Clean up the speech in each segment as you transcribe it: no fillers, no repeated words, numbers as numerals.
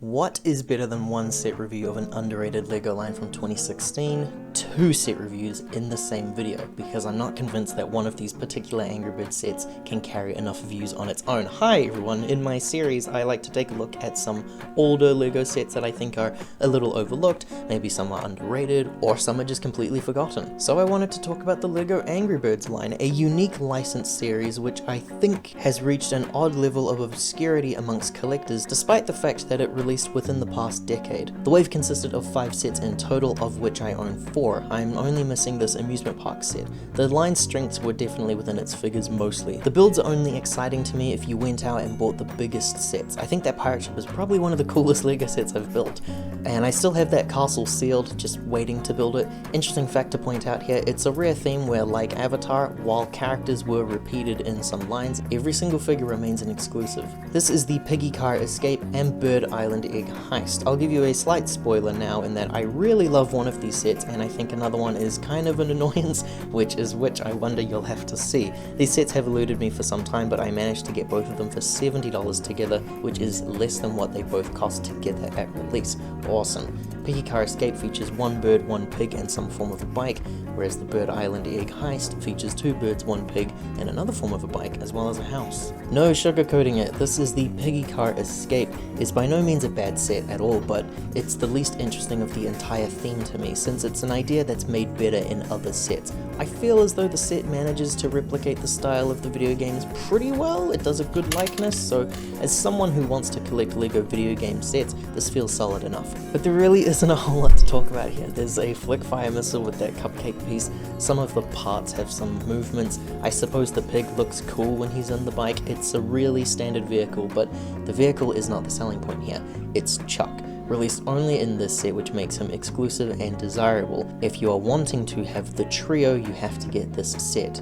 What is better than one set review of an underrated LEGO line from 2016? Two set reviews in the same video, because I'm not convinced that one of these particular Angry Birds sets can carry enough views on its own. Hi everyone, in my series I like to take a look at some older LEGO sets that I think are a little overlooked, maybe some are underrated, or some are just completely forgotten. So I wanted to talk about the LEGO Angry Birds line, a unique licensed series which I think has reached an odd level of obscurity amongst collectors, despite the fact that it released within the past decade. The wave consisted of 5 sets in total, of which I own 4. I'm only missing this amusement park set. The line's strengths were definitely within its figures mostly. The builds are only exciting to me if you went out and bought the biggest sets. I think that pirate ship is probably one of the coolest LEGO sets I've built. And I still have that castle sealed, just waiting to build it. Interesting fact to point out here, it's a rare theme where, like Avatar, while characters were repeated in some lines, every single figure remains an exclusive. This is the Piggy Car Escape and Bird Island Egg Heist. I'll give you a slight spoiler now in that I really love one of these sets and I think another one is kind of an annoyance, which I wonder you'll have to see. These sets have eluded me for some time, but I managed to get both of them for $70 together, which is less than what they both cost together at release. Awesome. Piggy Car Escape features 1 bird, 1 pig, and some form of a bike, whereas the Bird Island Egg Heist features 2 birds, 1 pig, and another form of a bike, as well as a house. No sugarcoating it, this is the Piggy Car Escape. It's by no means a bad set at all, but it's the least interesting of the entire theme to me, since it's an idea that's made better in other sets. I feel as though the set manages to replicate the style of the video games pretty well. It does a good likeness, so as someone who wants to collect LEGO video game sets, this feels solid enough. But there really isn't a whole lot to talk about here. There's a flick fire missile with that cupcake piece, some of the parts have some movements, I suppose the pig looks cool when he's in the bike. It's a really standard vehicle, but the vehicle is not the selling point here, it's Chuck. Released only in this set, which makes him exclusive and desirable. If you are wanting to have the trio, you have to get this set.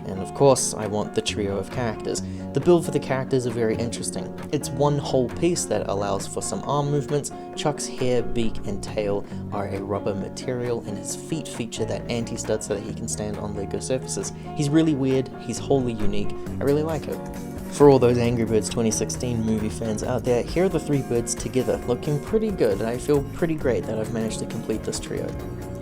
And of course, I want the trio of characters. The build for the characters are very interesting. It's one whole piece that allows for some arm movements. Chuck's hair, beak, and tail are a rubber material, and his feet feature that anti-stud so that he can stand on LEGO surfaces. He's really weird, he's wholly unique, I really like it. For all those Angry Birds 2016 movie fans out there, here are the 3 birds together, looking pretty good, and I feel pretty great that I've managed to complete this trio.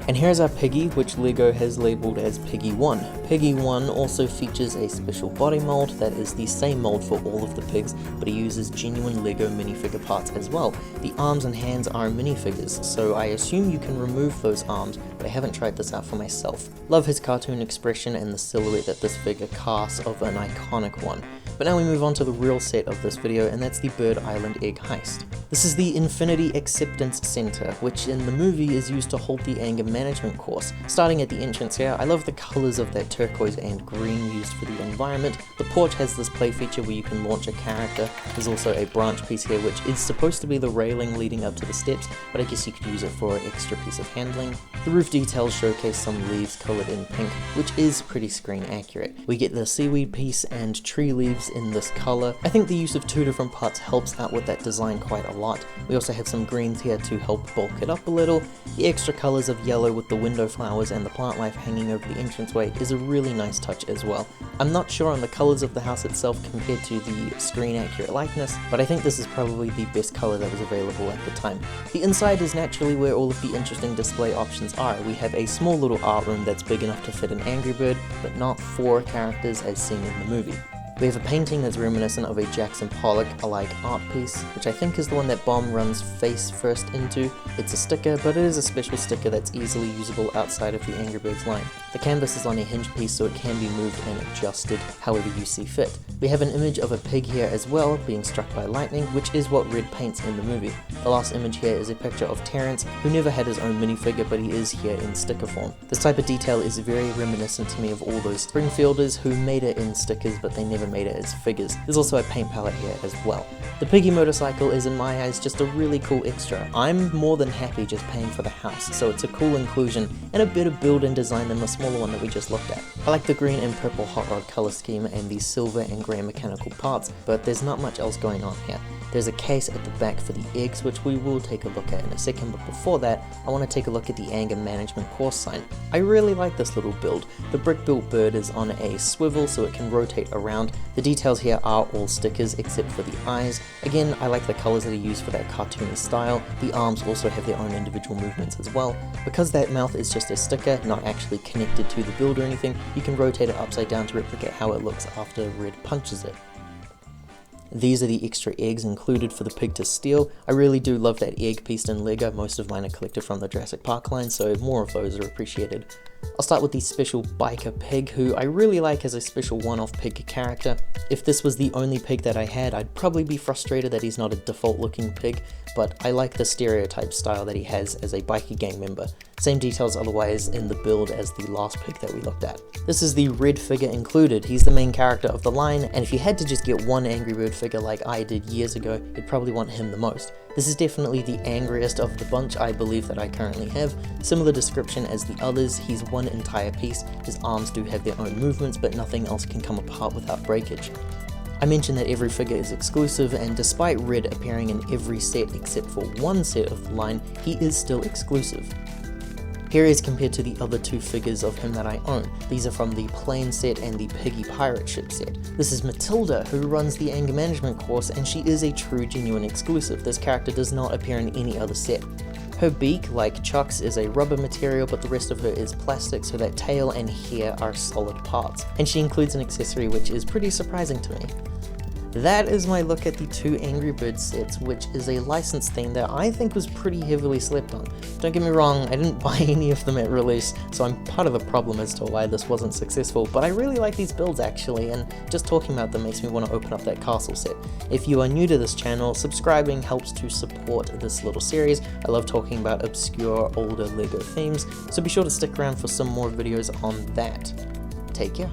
And here's our Piggy, which LEGO has labelled as Piggy 1. Piggy 1 also features a special body mold that is the same mold for all of the pigs, but he uses genuine LEGO minifigure parts as well. The arms and hands are minifigures, so I assume you can remove those arms, but I haven't tried this out for myself. Love his cartoon expression and the silhouette that this figure casts of an iconic one. But now we move on to the real set of this video, and that's the Bird Island Egg Heist. This is the Infinity Acceptance Center, which in the movie is used to hold the anger management course. Starting at the entrance here, I love the colors of that turquoise and green used for the environment. The porch has this play feature where you can launch a character. There's also a branch piece here, which is supposed to be the railing leading up to the steps, but I guess you could use it for an extra piece of handling. The roof details showcase some leaves colored in pink, which is pretty screen accurate. We get the seaweed piece and tree leaves in this color. I think the use of 2 different parts helps out with that design quite a lot. We also have some greens here to help bulk it up a little. The extra colors of yellow with the window flowers and the plant life hanging over the entranceway is a really nice touch as well. I'm not sure on the colors of the house itself compared to the screen accurate likeness, but I think this is probably the best color that was available at the time. The inside is naturally where all of the interesting display options are. We have a small little art room that's big enough to fit an Angry Bird, but not 4 characters as seen in the movie. We have a painting that's reminiscent of a Jackson Pollock-alike art piece, which I think is the one that Bomb runs face first into. It's a sticker, but it is a special sticker that's easily usable outside of the Angry Birds line. The canvas is on a hinge piece, so it can be moved and adjusted however you see fit. We have an image of a pig here as well, being struck by lightning, which is what Red paints in the movie. The last image here is a picture of Terrence, who never had his own minifigure, but he is here in sticker form. This type of detail is very reminiscent to me of all those Springfielders who made it in stickers, but they never made it as figures. There's also a paint palette here as well. The Piggy motorcycle is in my eyes just a really cool extra. I'm more than happy just paying for the house, so it's a cool inclusion and a better build and design than the smaller one that we just looked at. I like the green and purple hot rod color scheme and the silver and grey mechanical parts, but there's not much else going on here. There's a case at the back for the eggs, which we will take a look at in a second, but before that, I want to take a look at the anger management course sign. I really like this little build. The brick-built bird is on a swivel so it can rotate around. The details here are all stickers except for the eyes. Again, I like the colors that are used for that cartoony style. The arms also have their own individual movements as well. Because that mouth is just a sticker, not actually connected to the build or anything, you can rotate it upside down to replicate how it looks after Red punches it. These are the extra eggs included for the pig to steal. I really do love that egg pieced in Lego. Most of mine are collected from the Jurassic Park line, so more of those are appreciated. I'll start with the special biker pig, who I really like as a special one-off pig character. If this was the only pig that I had, I'd probably be frustrated that he's not a default looking pig, but I like the stereotype style that he has as a biker gang member. Same details otherwise in the build as the last pig that we looked at. This is the red figure included. He's the main character of the line, and if you had to just get one Angry Bird figure like I did years ago, you'd probably want him the most. This is definitely the angriest of the bunch I believe that I currently have. Similar description as the others, he's one entire piece. His arms do have their own movements, but nothing else can come apart without breakage. I mentioned that every figure is exclusive, and despite Red appearing in every set except for one set of the line, he is still exclusive. Here is compared to the other two figures of him that I own. These are from the plane set and the Piggy pirate ship set. This is Mathilda, who runs the anger management course, and she is a true genuine exclusive. This character does not appear in any other set. Her beak, like Chuck's, is a rubber material, but the rest of her is plastic, so that tail and hair are solid parts. And she includes an accessory which is pretty surprising to me. That is my look at the two Angry Birds sets, which is a licensed theme that I think was pretty heavily slept on. Don't get me wrong, I didn't buy any of them at release, so I'm part of the problem as to why this wasn't successful, but I really like these builds actually, and just talking about them makes me want to open up that castle set. If you are new to this channel, subscribing helps to support this little series. I love talking about obscure older LEGO themes, so be sure to stick around for some more videos on that. Take care.